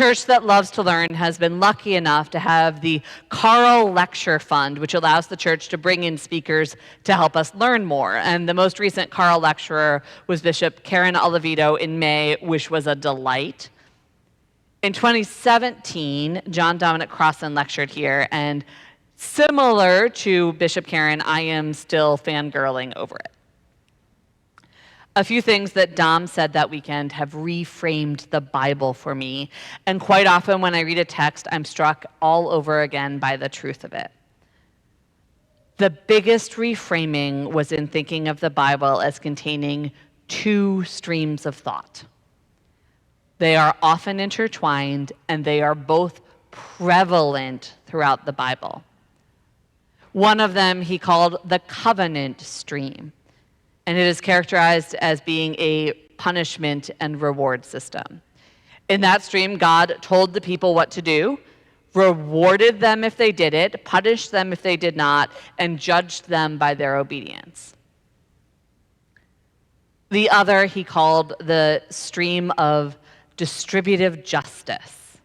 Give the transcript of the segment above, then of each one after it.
Church that loves to learn has been lucky enough to have the Carl Lecture Fund, which allows the church to bring in speakers to help us learn more. And the most recent Carl lecturer was Bishop Karen Oliveto in May, which was a delight. In 2017, John Dominic Crossan lectured here, and similar to Bishop Karen, I am still fangirling over it. A few things that Dom said that weekend have reframed the Bible for me, and quite often when I read a text, I'm struck all over again by the truth of it. The biggest reframing was in thinking of the Bible as containing two streams of thought. They are often intertwined, and they are both prevalent throughout the Bible. One of them he called the covenant stream, and it is characterized as being a punishment and reward system. In that stream, God told the people what to do, rewarded them if they did it, punished them if they did not, and judged them by their obedience. The other he called the stream of distributive justice.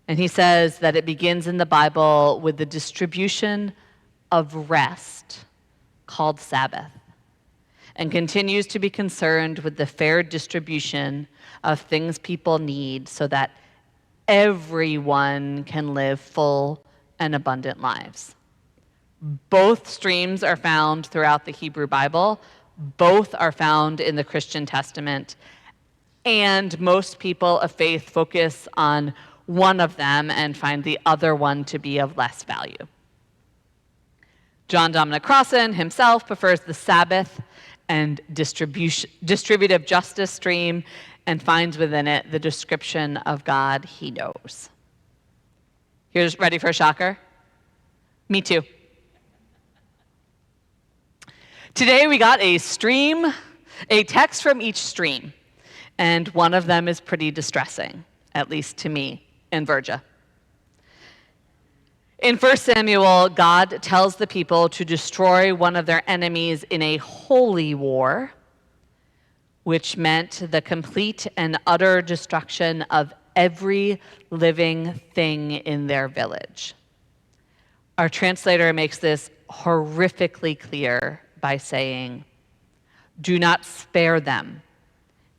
And he says that it begins in the Bible with the distribution of rest called Sabbath, and continues to be concerned with the fair distribution of things people need so that everyone can live full and abundant lives. Both streams are found throughout the Hebrew Bible. Both are found in the Christian Testament. And most people of faith focus on one of them and find the other one to be of less value. John Dominic Crossan himself prefers the Sabbath and distributive justice stream and finds within it the description of God he knows. Here's ready for a shocker? Me too. Today we got a text from each stream, and one of them is pretty distressing, at least to me and Virgia. In 1 Samuel, God tells the people to destroy one of their enemies in a holy war, which meant the complete and utter destruction of every living thing in their village. Our translator makes this horrifically clear by saying, "Do not spare them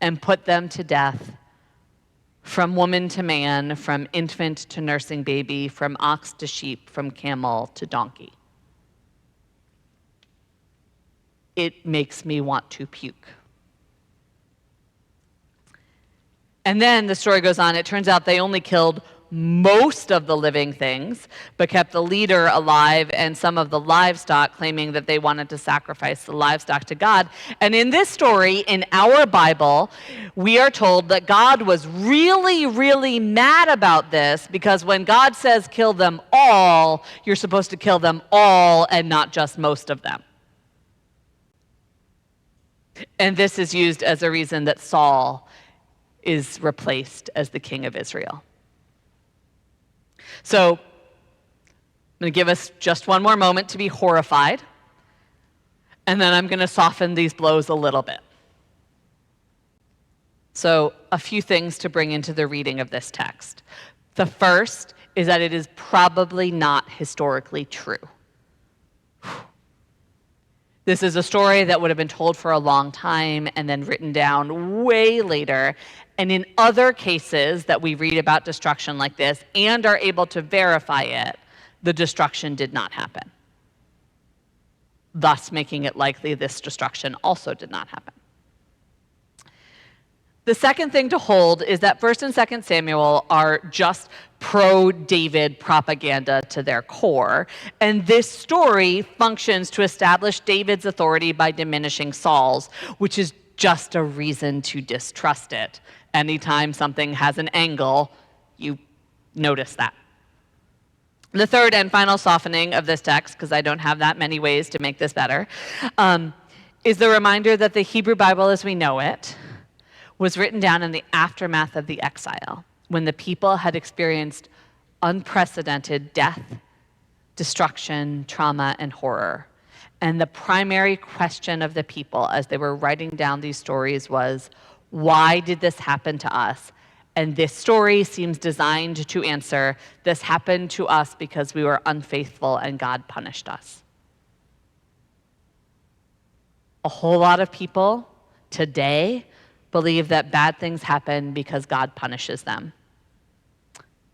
and put them to death, from woman to man, from infant to nursing baby, from ox to sheep, from camel to donkey." It makes me want to puke. And then the story goes on. It turns out they only killed most of the living things, but kept the leader alive and some of the livestock, claiming that they wanted to sacrifice the livestock to God. And in this story, in our Bible, we are told that God was really, really mad about this, because when God says kill them all, you're supposed to kill them all and not just most of them. And this is used as a reason that Saul is replaced as the king of Israel. So I'm going to give us just one more moment to be horrified, and then I'm going to soften these blows a little bit. So a few things to bring into the reading of this text. The first is that it is probably not historically true. This is a story that would have been told for a long time and then written down way later. And in other cases that we read about destruction like this and are able to verify it, the destruction did not happen, thus making it likely this destruction also did not happen. The second thing to hold is that 1 and 2 Samuel are just pro-David propaganda to their core, and this story functions to establish David's authority by diminishing Saul's, which is just a reason to distrust it. Anytime something has an angle, you notice that. The third and final softening of this text, because I don't have that many ways to make this better, is the reminder that the Hebrew Bible as we know it was written down in the aftermath of the exile, when the people had experienced unprecedented death, destruction, trauma, and horror. And the primary question of the people as they were writing down these stories was, why did this happen to us? And this story seems designed to answer, this happened to us because we were unfaithful and God punished us. A whole lot of people today believe that bad things happen because God punishes them.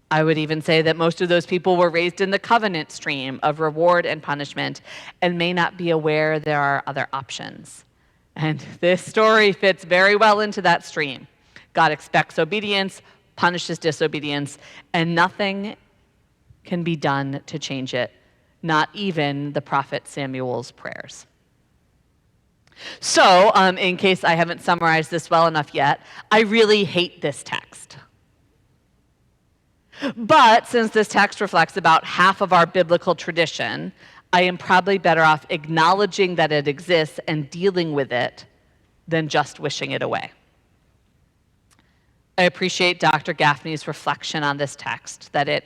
I would even say that most of those people were raised in the covenant stream of reward and punishment and may not be aware there are other options. And this story fits very well into that stream. God expects obedience, punishes disobedience, and nothing can be done to change it, not even the prophet Samuel's prayers. So, in case I haven't summarized this well enough yet, I really hate this text. But since this text reflects about half of our biblical tradition, I am probably better off acknowledging that it exists and dealing with it than just wishing it away. I appreciate Dr. Gaffney's reflection on this text, that it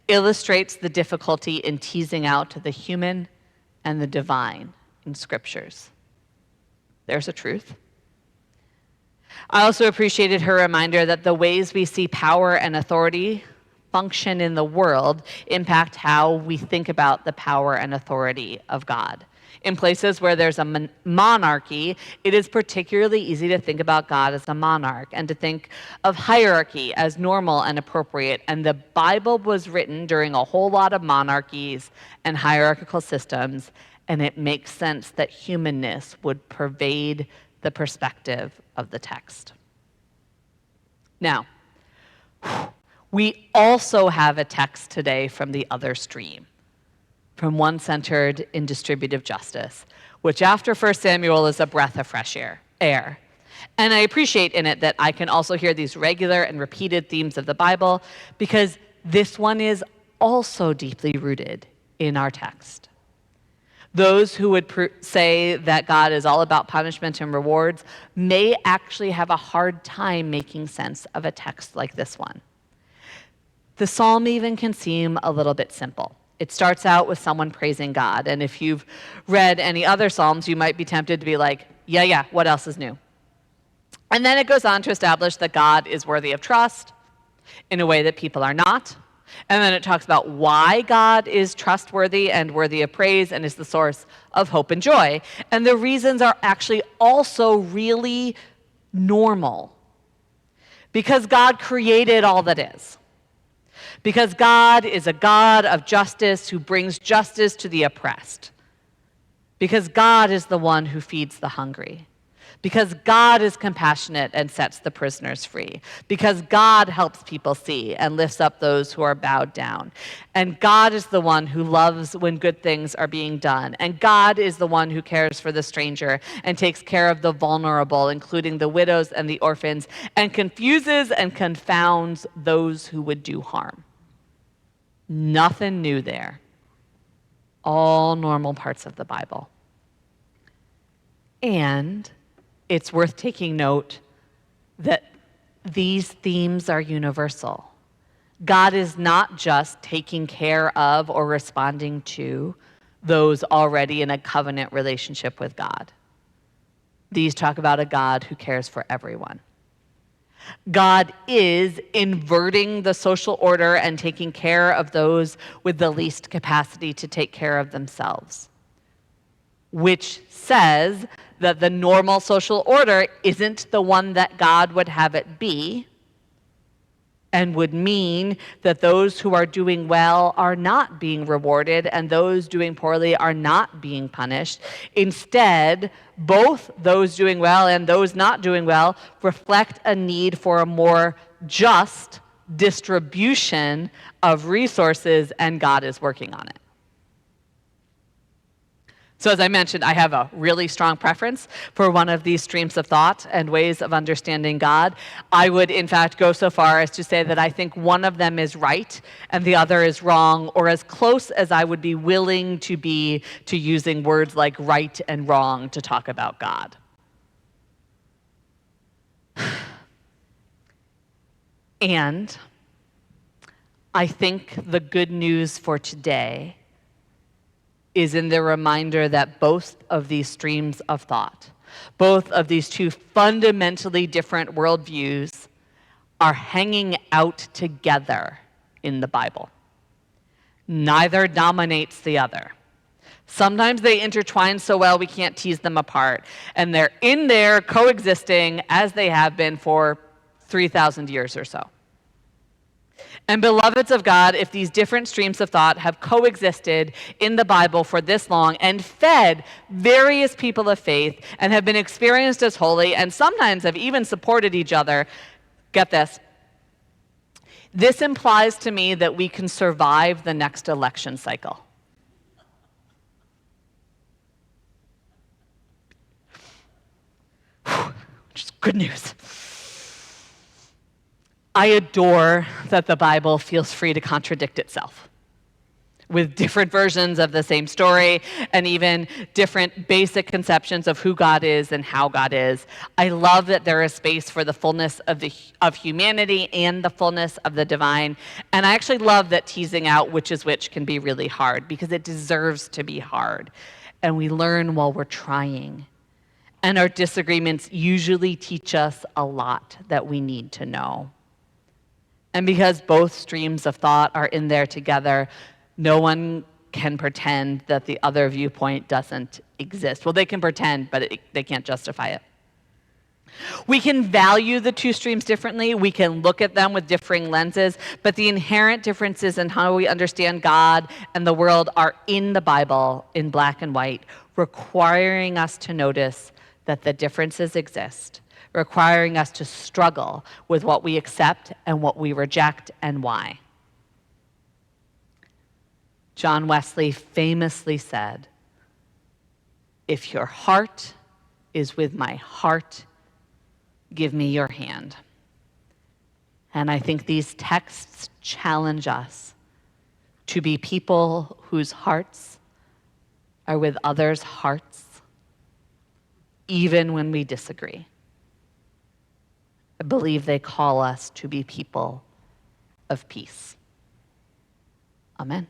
illustrates the difficulty in teasing out the human and the divine in scriptures. There's a truth. I also appreciated her reminder that the ways we see power and authority function in the world impact how we think about the power and authority of God. In places where there's a monarchy, it is particularly easy to think about God as a monarch and to think of hierarchy as normal and appropriate. And the Bible was written during a whole lot of monarchies and hierarchical systems, and it makes sense that humanness would pervade the perspective of the text. Now, we also have a text today from the other stream, from one centered in distributive justice, which after 1 Samuel is a breath of fresh air. And I appreciate in it that I can also hear these regular and repeated themes of the Bible, because this one is also deeply rooted in our text. Those who would say that God is all about punishment and rewards may actually have a hard time making sense of a text like this one. The psalm even can seem a little bit simple. It starts out with someone praising God, and if you've read any other psalms, you might be tempted to be like, yeah, what else is new? And then it goes on to establish that God is worthy of trust in a way that people are not. And then it talks about why God is trustworthy and worthy of praise and is the source of hope and joy. And the reasons are actually also really normal. Because God created all that is. Because God is a God of justice who brings justice to the oppressed. Because God is the one who feeds the hungry. Because God is compassionate and sets the prisoners free. Because God helps people see and lifts up those who are bowed down. And God is the one who loves when good things are being done. And God is the one who cares for the stranger and takes care of the vulnerable, including the widows and the orphans, and confuses and confounds those who would do harm. Nothing new there. All normal parts of the Bible. And it's worth taking note that these themes are universal. God is not just taking care of or responding to those already in a covenant relationship with God. These talk about a God who cares for everyone. God is inverting the social order and taking care of those with the least capacity to take care of themselves, which says that the normal social order isn't the one that God would have it be, and would mean that those who are doing well are not being rewarded and those doing poorly are not being punished. Instead, both those doing well and those not doing well reflect a need for a more just distribution of resources, and God is working on it. So as I mentioned, I have a really strong preference for one of these streams of thought and ways of understanding God. I would, in fact, go so far as to say that I think one of them is right and the other is wrong, or as close as I would be willing to be to using words like right and wrong to talk about God. And I think the good news for today is in the reminder that both of these streams of thought, both of these two fundamentally different worldviews, are hanging out together in the Bible. Neither dominates the other. Sometimes they intertwine so well we can't tease them apart, and they're in there coexisting as they have been for 3,000 years or so. And beloveds of God, if these different streams of thought have coexisted in the Bible for this long and fed various people of faith and have been experienced as holy and sometimes have even supported each other, get this. This implies to me that we can survive the next election cycle. Which is good news. I adore that the Bible feels free to contradict itself with different versions of the same story and even different basic conceptions of who God is and how God is. I love that there is space for the fullness of humanity and the fullness of the divine. And I actually love that teasing out which is which can be really hard because it deserves to be hard. And we learn while we're trying. And our disagreements usually teach us a lot that we need to know. And because both streams of thought are in there together, no one can pretend that the other viewpoint doesn't exist. Well, they can pretend, but they can't justify it. We can value the two streams differently. We can look at them with differing lenses, but the inherent differences in how we understand God and the world are in the Bible in black and white, requiring us to notice that the differences exist, requiring us to struggle with what we accept and what we reject and why. John Wesley famously said, "If your heart is with my heart, give me your hand." And I think these texts challenge us to be people whose hearts are with others' hearts, even when we disagree. I believe they call us to be people of peace. Amen.